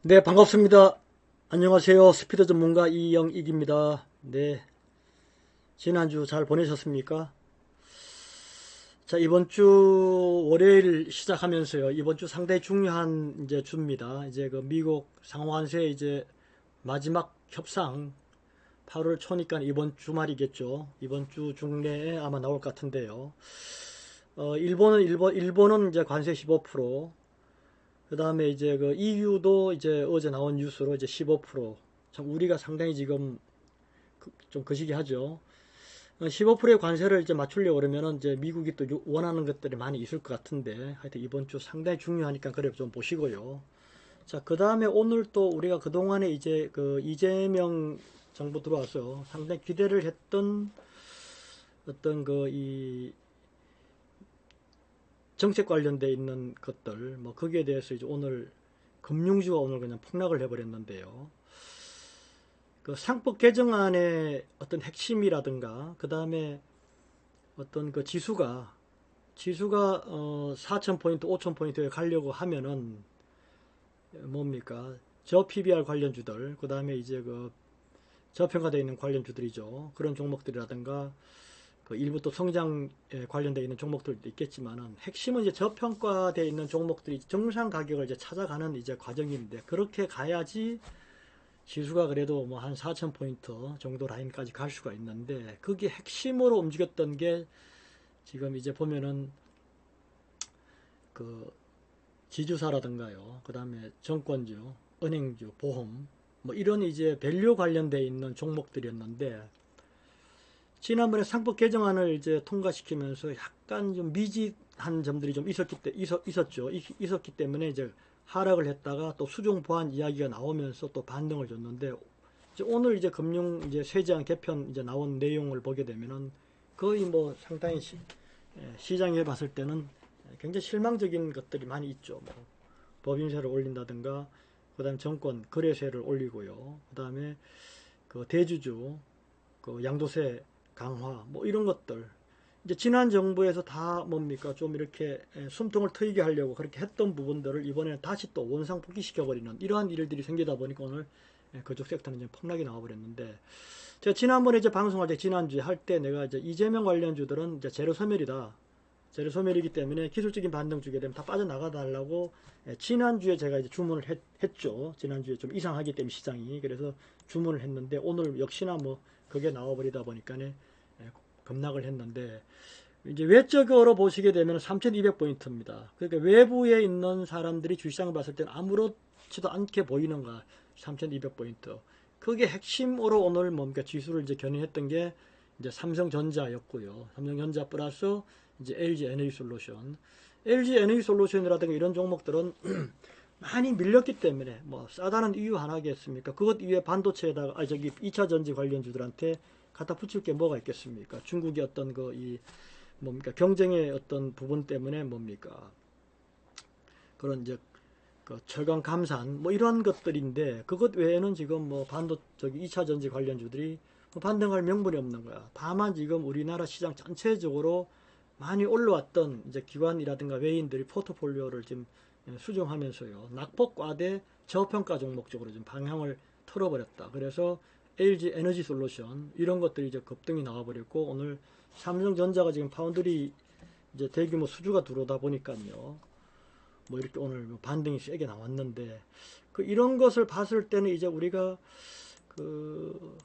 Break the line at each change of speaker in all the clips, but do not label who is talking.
네, 반갑습니다. 안녕하세요. 스피드 전문가 이영익입니다. 네, 지난주 잘 보내셨습니까? 자, 이번 주 월요일 시작하면서요. 이번 주 상당히 중요한 이제 주입니다. 이제 그 미국 상환세 이제 마지막 협상 8월 초니까 이번 주말이겠죠. 이번 주 중내에 아마 나올 것 같은데요. 일본은 이제 관세 15%, 그 다음에 이제 그 EU도 이제 어제 나온 뉴스로 이제 15%. 참 우리가 상당히 지금 좀 거시기 하죠. 15%의 관세를 이제 맞추려고 그러면은 이제 미국이 또 원하는 것들이 많이 있을 것 같은데 하여튼 이번 주 상당히 중요하니까 그래 좀 보시고요. 자, 그 다음에 오늘 또 우리가 그동안에 이제 그 이재명 정부 들어와서 상당히 기대를 했던 어떤 그 이 정책 관련돼 있는 것들 뭐 거기에 대해서 이제 오늘 금융주가 오늘 그냥 폭락을 해버렸는데요. 그 상법 개정안의 어떤 핵심이라든가 그 다음에 어떤 그 지수가 4,000포인트, 5,000포인트에 가려고 하면은 뭡니까? 저 PBR 관련주들, 그 다음에 이제 그 저평가되어 있는 관련주들이죠. 그런 종목들이라든가 그 일부 또 성장에 관련되어 있는 종목들도 있겠지만은 핵심은 이제 저평가되어 있는 종목들이 정상 가격을 이제 찾아가는 이제 과정인데 그렇게 가야지 지수가 그래도 뭐 한 4,000포인트 정도 라인까지 갈 수가 있는데 그게 핵심으로 움직였던 게 지금 이제 보면은 그 지주사라든가요. 그 다음에 정권주, 은행주, 보험 뭐 이런 이제 밸류 관련돼 있는 종목들이었는데 지난번에 상법 개정안을 이제 통과시키면서 약간 좀 미지한 점들이 좀 있었기 때문에 이제 하락을 했다가 또 수종 보완 이야기가 나오면서 또 반등을 줬는데 이제 오늘 이제 금융 이제 세제안 개편 이제 나온 내용을 보게 되면은 거의 뭐 상당히 시장에 봤을 때는 굉장히 실망적인 것들이 많이 있죠. 뭐 법인세를 올린다든가 그다음 정권 거래세를 올리고요. 그다음에 그 대주주 그 양도세 강화 뭐 이런 것들 이제 지난 정부에서 다 뭡니까 좀 이렇게 숨통을 트이게 하려고 그렇게 했던 부분들을 이번에는 다시 또 원상복귀시켜 버리는 이러한 일들이 생기다 보니까 오늘 그쪽 섹터는 이제 폭락이 나와버렸는데 제가 지난번에 이제 방송할 때 지난주에 할 때 내가 이제 이재명 관련주들은 이제 제로 소멸이다. 재료 소멸이기 때문에 기술적인 반등 주게 되면 다 빠져나가 달라고 지난주에 제가 이제 주문을 했죠. 지난주에 좀 이상하기 때문에 시장이 그래서 주문을 했는데 오늘 역시나 뭐 그게 나와버리다 보니까 급락을 했는데 이제 외적으로 보시게 되면 3200포인트입니다. 그러니까 외부에 있는 사람들이 주시장을 봤을 때는 아무렇지도 않게 보이는 가 3200포인트. 그게 핵심으로 오늘 뭡니까 지수를 이제 견인했던 게 이제 삼성전자였고요. 삼성전자 플러스 이제 LG 에너지 솔루션. LG 에너지 솔루션이라든가 이런 종목들은 많이 밀렸기 때문에 뭐 싸다는 이유 하나겠습니까? 그것 이외에 반도체에다가 저기 2차 전지 관련주들한테 갖다 붙일 게 뭐가 있겠습니까? 중국의 어떤 그 이 뭡니까 경쟁의 어떤 부분 때문에 뭡니까 그런 이제 그 철강 감산 뭐 이런 것들인데 그것 외에는 지금 뭐 저기 2차 전지 관련주들이 뭐 반등할 명분이 없는 거야. 다만 지금 우리나라 시장 전체적으로 많이 올라왔던 이제 기관이라든가 외인들이 포트폴리오를 지금 수정하면서요. 낙폭과대 저평가 종목 쪽으로 좀 방향을 틀어버렸다. 그래서 LG 에너지 솔루션 이런 것들이 이제 급등이 나와버렸고 오늘 삼성전자가 지금 파운드리 이제 대규모 수주가 들어오다 보니까요. 뭐 이렇게 오늘 뭐 반등이 세게 나왔는데 그 이런 것을 봤을 때는 이제 우리가 그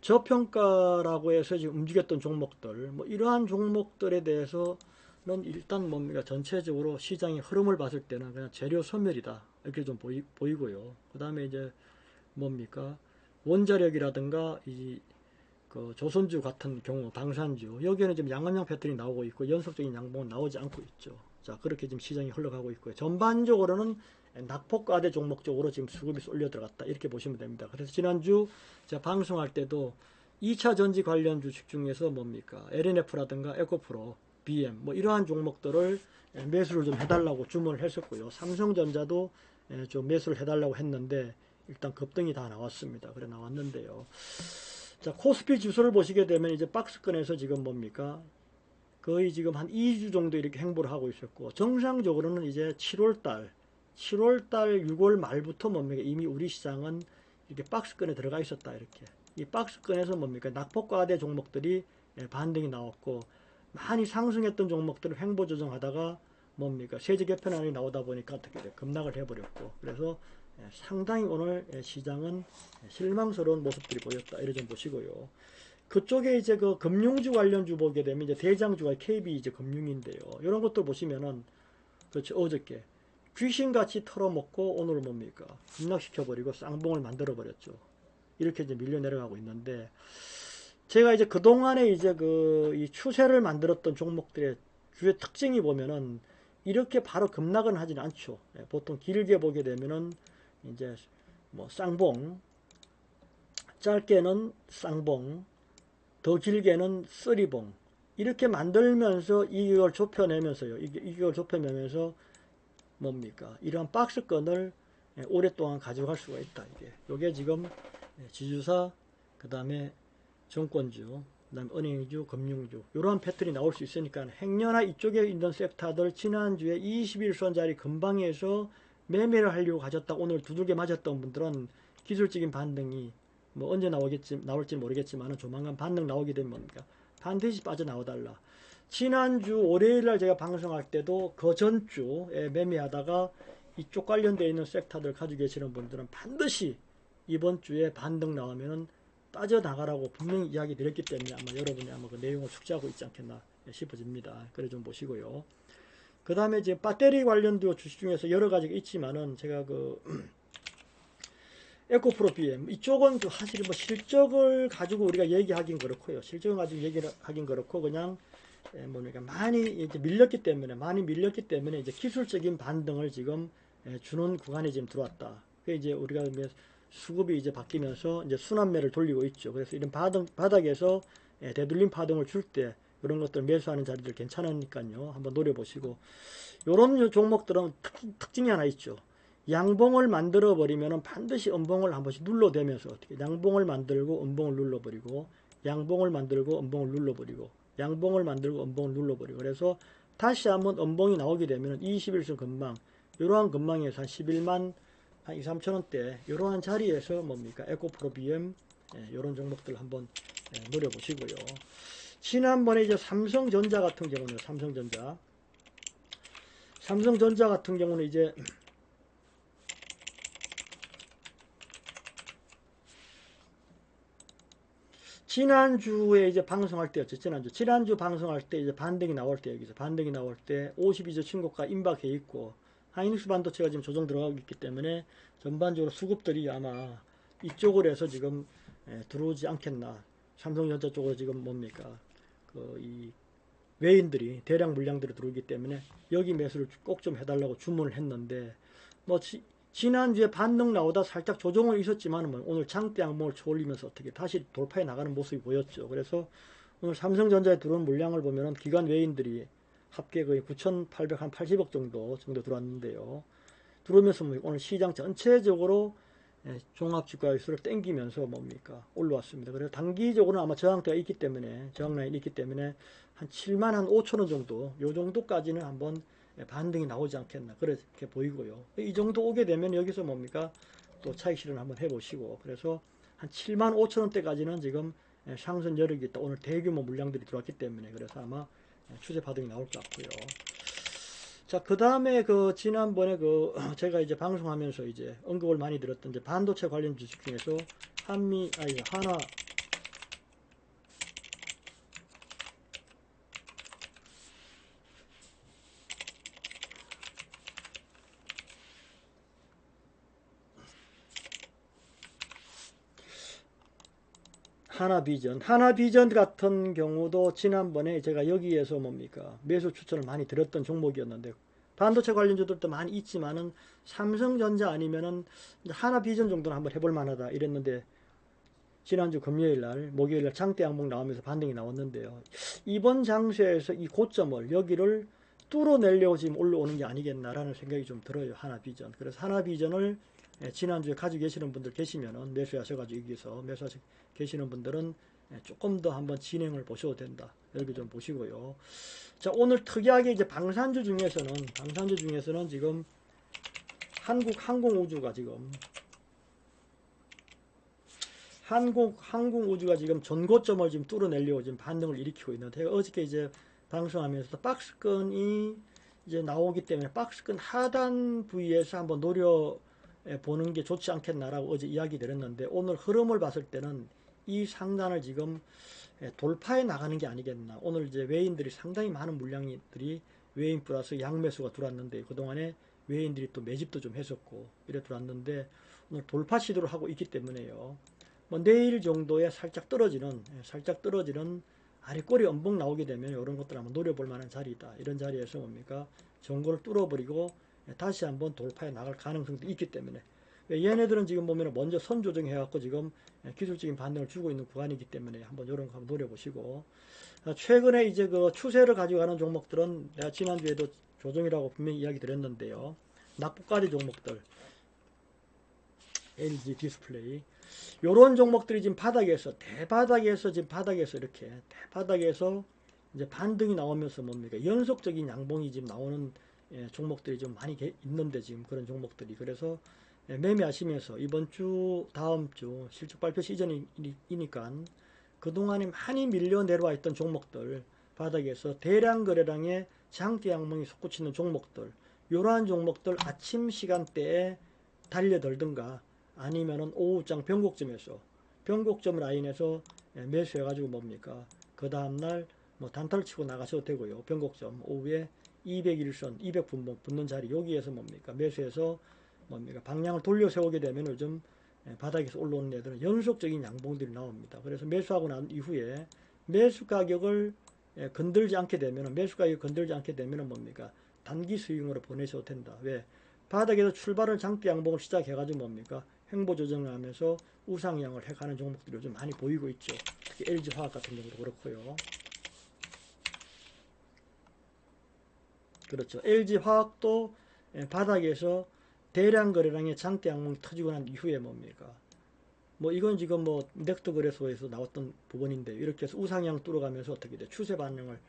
저평가라고 해서 지금 움직였던 종목들 뭐 이러한 종목들에 대해서는 일단 뭡니까 전체적으로 시장의 흐름을 봤을 때는 그냥 재료 소멸이다 이렇게 좀 보이고요. 그 다음에 이제 뭡니까 원자력이라든가 그 조선주 같은 경우 방산주 여기에는 지금 양감장 패턴이 나오고 있고 연속적인 양봉은 나오지 않고 있죠. 자 그렇게 지금 시장이 흘러가고 있고요. 전반적으로는 낙폭과대 종목 쪽으로 지금 수급이 쏠려 들어갔다 이렇게 보시면 됩니다. 그래서 지난주 제가 방송할 때도 2차 전지 관련 주식 중에서 뭡니까 LNF라든가 에코프로, BM 뭐 이러한 종목들을 매수를 좀 해달라고 주문을 했었고요. 삼성전자도 좀 매수를 해달라고 했는데 일단 급등이 다 나왔습니다. 그래 나왔는데요. 자, 코스피 지수를 보시게 되면 이제 박스권에서 지금 뭡니까? 거의 지금 한 2주 정도 이렇게 행보를 하고 있었고, 정상적으로는 이제 7월달, 7월달 6월 말부터 뭡니까 이미 우리 시장은 이렇게 박스권에 들어가 있었다. 이렇게 이 박스권에서 뭡니까 낙폭과대 종목들이 반등이 나왔고, 많이 상승했던 종목들을 횡보 조정하다가 뭡니까 세제 개편안이 나오다 보니까 어떻게 돼 급락을 해버렸고, 그래서 상당히 오늘 시장은 실망스러운 모습들이 보였다. 이래 좀 보시고요. 그쪽에 이제 그 금융주 관련주 보게 되면 이제 대장주가 KB 이제 금융인데요. 이런 것들 보시면은 그렇죠. 어저께 귀신같이 털어먹고 오늘 뭡니까 급락시켜버리고 쌍봉을 만들어버렸죠. 이렇게 이제 밀려 내려가고 있는데, 제가 이제 그동안에 이제 이 추세를 만들었던 종목들의 주요 특징이 보면은 이렇게 바로 급락은 하지는 않죠. 보통 길게 보게 되면은 이제 뭐 쌍봉, 짧게는 쌍봉, 더 길게는 쓰리봉, 이렇게 만들면서 이걸 좁혀내면서요. 이걸 좁혀내면서 뭡니까 이러한 박스권을 오랫동안 가져갈 수가 있다. 이게 지금 지주사, 그 다음에 정권주, 그 다음에 은행주, 금융주, 이러한 패턴이 나올 수 있으니까 행여나 이쪽에 있는 섹터들 지난주에 21선짜리 근방에서 매매를 하려고 가졌다 오늘 두들겨 맞았던 분들은 기술적인 반등이 뭐 언제 나올지 모르겠지만 조만간 반등 나오게 되면 뭡니까 반드시 빠져나와달라. 지난주 월요일날 제가 방송할 때도 그 전주에 매매하다가 이쪽 관련되어 있는 섹터들 가지고 계시는 분들은 반드시 이번 주에 반등 나오면은 빠져나가라고 분명히 이야기 드렸기 때문에 아마 여러분이 아마 그 내용을 숙지하고 있지 않겠나 싶어집니다. 그래 좀 보시고요. 그 다음에 이제 배터리 관련된 주식 중에서 여러 가지가 있지만은 제가 에코프로 BM 이쪽은 사실 뭐 실적을 가지고 우리가 얘기하긴 그렇고요. 실적을 가지고 얘기하긴 그렇고 그냥 뭡니까 많이 이제 밀렸기 때문에 이제 기술적인 반등을 지금 주는 구간에 지금 들어왔다. 그 이제 우리가 수급이 이제 바뀌면서 이제 순환매를 돌리고 있죠. 그래서 이런 바닥에서 되돌림 파동을 줄 때 이런 것들 매수하는 자리들 괜찮으니까요. 한번 노려보시고, 이런 종목들은 특징이 하나 있죠. 양봉을 만들어 버리면 반드시 음봉을 한 번씩 눌러대면서 어떻게 양봉을 만들고 음봉을 눌러버리고, 양봉을 만들고 음봉을 눌러버리고, 양봉을 만들고 음봉을 눌러버리고, 그래서 다시 한번 음봉이 나오게 되면 21선 근방, 이러한 근방에서 한 11만 한 2, 3천원대 이러한 자리에서 뭡니까 에코프로 BM 이런 종목들 한번 노려보시고요. 지난번에 이제 삼성전자 같은 경우는 삼성전자 같은 경우는 이제 지난주에 이제 방송할 때였죠. 지난주 방송할 때 이제 반등이 나올 때, 여기서 반등이 나올 때 52주 신고가 임박해 있고, 하이닉스 반도체가 지금 조정 들어가고 있기 때문에 전반적으로 수급들이 아마 이쪽으로 해서 지금 들어오지 않겠나. 삼성전자 쪽으로 지금 뭡니까 이 외인들이 대량 물량들이 들어오기 때문에 여기 매수를 꼭 좀 해달라고 주문을 했는데, 뭐 지난주에 반등 나오다 살짝 조정은 있었지만 오늘 장대 양봉을 쳐올리면서 어떻게 다시 돌파해 나가는 모습이 보였죠. 그래서 오늘 삼성전자에 들어온 물량을 보면 기관 외인들이 합계 거의 9,880억 정도 들어왔는데요. 들어오면서 오늘 시장 전체적으로 종합주가지수를 땡기면서 뭡니까 올라왔습니다. 그래서 단기적으로는 아마 저항대가 있기 때문에, 저항 라인이 있기 때문에 한 7만 한 5천원 정도, 요 정도까지는 한번 반등이 나오지 않겠나 그렇게 보이고요. 이 정도 오게 되면 여기서 뭡니까 또 차익 실현 한번 해보시고, 그래서 한 7만 5천원대까지는 지금 상승 여력이 있다. 오늘 대규모 물량들이 들어왔기 때문에 그래서 아마 추세 파동이 나올 것 같고요. 자, 그 다음에 지난번에 제가 이제 방송하면서 이제 언급을 많이 드렸던 이제 반도체 관련 주식 중에서 하나비전 같은 경우도 지난번에 제가 여기에서 뭡니까 매수 추천을 많이 드렸던 종목이었는데, 반도체 관련주들도 많이 있지만은 삼성전자 아니면은 하나비전 정도는 한번 해볼 만하다 이랬는데, 지난주 금요일날 목요일날 장대 양봉 나오면서 반등이 나왔는데요. 이번 장세에서 이 고점을 여기를 뚫어내려고 지금 올라오는 게 아니겠나라는 생각이 좀 들어요. 하나비전. 그래서 하나비전을 지난주에 가지고 계시는 분들 계시면은 매수하셔가지고 여기서 매수하시고 계시는 분들은 조금 더 한번 진행을 보셔도 된다. 여기 좀 보시고요. 자, 오늘 특이하게 이제 방산주 중에서는 지금 한국 항공우주가 지금 항공우주가 지금 전고점을 지금 뚫어내려고 지금 반등을 일으키고 있는데, 어저께 이제 방송하면서 박스권이 이제 나오기 때문에 박스권 하단 부위에서 한번 노려보는 게 좋지 않겠나라고 어제 이야기 드렸는데, 오늘 흐름을 봤을 때는 이 상단을 지금 돌파해 나가는 게 아니겠나. 오늘 이제 외인들이 상당히 많은 물량들이 외인 플러스 양매수가 들어왔는데, 그동안에 외인들이 또 매집도 좀 했었고 이래 들어왔는데, 오늘 돌파 시도를 하고 있기 때문에요. 뭐 내일 정도에 살짝 떨어지는 아래 꼬리 엄봉 나오게 되면 이런 것들 한번 노려볼 만한 자리다. 이런 자리에서 뭡니까? 전고를 뚫어버리고 다시 한번 돌파해 나갈 가능성도 있기 때문에, 얘네들은 지금 보면 먼저 선 조정해갖고 지금 기술적인 반등을 주고 있는 구간이기 때문에 한번 이런 거 한번 노려보시고, 최근에 이제 그 추세를 가져가는 종목들은 내가 지난주에도 조정이라고 분명히 이야기 드렸는데요. 낙폭가리 종목들, LG 디스플레이, 요런 종목들이 지금 대바닥에서 이렇게 대바닥에서 이제 반등이 나오면서 뭡니까? 연속적인 양봉이 지금 나오는 종목들이 좀 많이 있는데, 지금 그런 종목들이. 그래서 매매하시면서 이번 주, 다음 주 실적 발표 시즌이니까 그동안에 많이 밀려 내려와 있던 종목들, 바닥에서 대량 거래량의 장대 양봉이 솟구치는 종목들, 이러한 종목들 아침 시간대에 달려들든가 아니면은 오후장 변곡점 라인에서 매수해가지고 뭡니까? 그 다음날 뭐 단타를 치고 나가셔도 되고요. 변곡점 오후에 201선 200분봉 붙는 자리, 여기에서 뭡니까? 매수해서 뭡니까? 방향을 돌려 세우게 되면 요즘 바닥에서 올라오는 애들은 연속적인 양봉들이 나옵니다. 그래서 매수하고 난 이후에 매수 가격을 건들지 않게 되면 뭡니까? 단기 스윙으로 보내셔도 된다. 왜? 바닥에서 출발을 장대 양봉을 시작해가지고 뭡니까? 횡보 조정을 하면서 우상향을 해가는 종목들이 요즘 많이 보이고 있죠. 특히 LG화학 같은 경우도 그렇고요. 그렇죠. LG화학도 바닥에서 대량 거래량의 장대 양봉이 터지고 난 이후에 뭡니까? 뭐 이건 지금 뭐 넥트 거래소에서 나왔던 부분인데, 이렇게 해서 우상향 뚫어가면서 어떻게 돼? 추세 반등을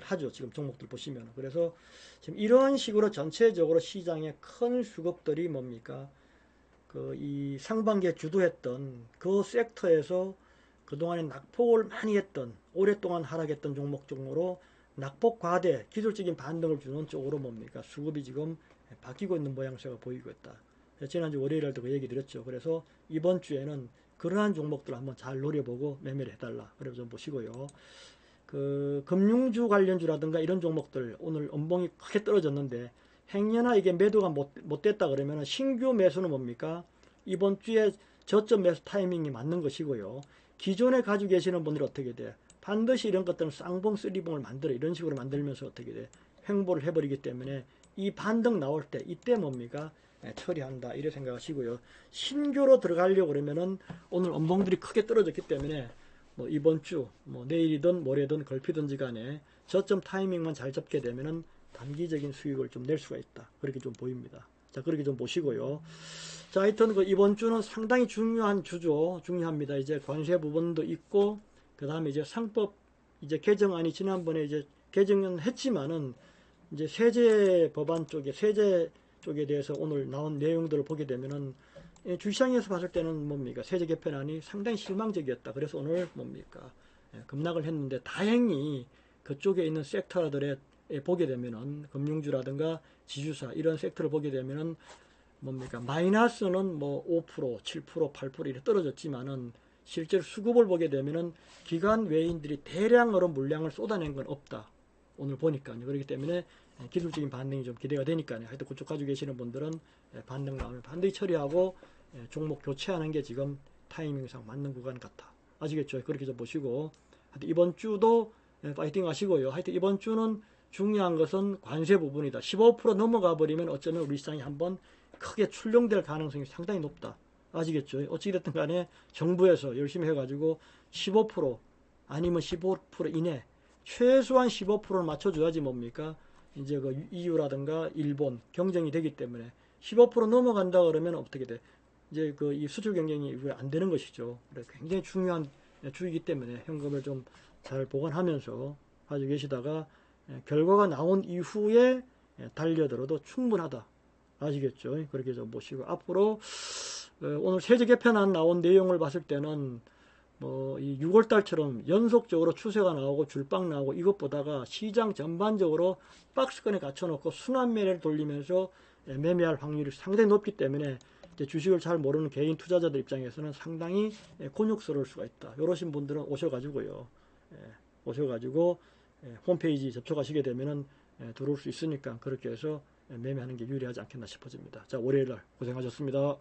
하죠. 지금 종목들 보시면. 그래서 지금 이런 식으로 전체적으로 시장의 큰 수급들이 뭡니까? 이 상반기에 주도했던 그 섹터에서 그동안에 낙폭을 많이 했던, 오랫동안 하락했던 종목 중으로 낙폭 과대, 기술적인 반등을 주는 쪽으로 뭡니까? 수급이 지금 바뀌고 있는 모양새가 보이고 있다. 지난주 월요일에 그 얘기 드렸죠. 그래서 이번 주에는 그러한 종목들을 한번 잘 노려보고 매매를 해달라. 그래서 좀 보시고요. 그 금융주 관련주라든가 이런 종목들 오늘 음봉이 크게 떨어졌는데, 행여나 이게 매도가 못 됐다 그러면 신규 매수는 뭡니까? 이번 주에 저점 매수 타이밍이 맞는 것이고요. 기존에 가지고 계시는 분들은 어떻게 돼? 반드시 이런 것들은 쌍봉, 쓰리봉을 만들어 이런 식으로 만들면서 어떻게 돼? 횡보를 해버리기 때문에 이 반등 나올 때 이때 뭡니까? 처리한다 이렇게 생각하시고요. 신규로 들어가려고 그러면은 오늘 음봉들이 크게 떨어졌기 때문에 뭐 이번 주 뭐 내일이든 모레든 걸피든지 간에 저점 타이밍만 잘 잡게 되면은 단기적인 수익을 좀 낼 수가 있다. 그렇게 좀 보입니다. 자, 그렇게 좀 보시고요. 자, 하여튼 이번 주는 상당히 중요한 주죠. 중요합니다. 이제 관세 부분도 있고, 그 다음에 이제 상법 이제 개정안이 지난번에 이제 개정은 했지만은 이제 세제 법안 쪽에, 세제 쪽에 대해서 오늘 나온 내용들을 보게 되면은 주시장에서 봤을 때는 뭡니까? 세제 개편안이 상당히 실망적이었다. 그래서 오늘 뭡니까? 급락을 했는데, 다행히 그쪽에 있는 섹터들에 보게 되면은 금융주라든가 지주사 이런 섹터를 보게 되면은 뭡니까? 마이너스는 뭐 5%, 7%, 8% 이렇게 떨어졌지만은 실제로 수급을 보게 되면은 기관 외인들이 대량으로 물량을 쏟아낸 건 없다. 오늘 보니까요. 그렇기 때문에 기술적인 반등이 좀 기대가 되니까요. 하여튼 그쪽 가지고 계시는 분들은 반등 나오면 반드시 처리하고 종목 교체하는 게 지금 타이밍상 맞는 구간 같아. 아시겠죠? 그렇게 좀 보시고, 하여튼 이번 주도 파이팅 하시고요. 하여튼 이번 주는 중요한 것은 관세 부분이다. 15% 넘어가 버리면 어쩌면 우리 시장이 한번 크게 출렁될 가능성이 상당히 높다. 아시겠죠? 어찌됐든 간에 정부에서 열심히 해가지고 15% 아니면 15% 이내, 최소한 15%를 맞춰줘야지 뭡니까? 이제 그 EU라든가 일본 경쟁이 되기 때문에 15% 넘어간다 그러면 어떻게 돼? 이제 이 수출 경쟁이 안 되는 것이죠. 그래서 굉장히 중요한 주이기 때문에 현금을 좀 잘 보관하면서 가지고 계시다가 결과가 나온 이후에 달려들어도 충분하다. 아시겠죠? 그렇게 좀 보시고 앞으로 오늘 세제 개편안 나온 내용을 봤을 때는 뭐 이 6월 달처럼 연속적으로 추세가 나오고 줄빵 나오고 이것보다가 시장 전반적으로 박스권에 갖춰놓고 순환 매매를 돌리면서 매매할 확률이 상당히 높기 때문에 이제 주식을 잘 모르는 개인 투자자들 입장에서는 상당히 곤욕스러울 수가 있다. 이러신 분들은 오셔가지고요. 오셔가지고 홈페이지 접촉하시게 되면은 들어올 수 있으니까 그렇게 해서 매매하는 게 유리하지 않겠나 싶어집니다. 자, 월요일 날 고생하셨습니다.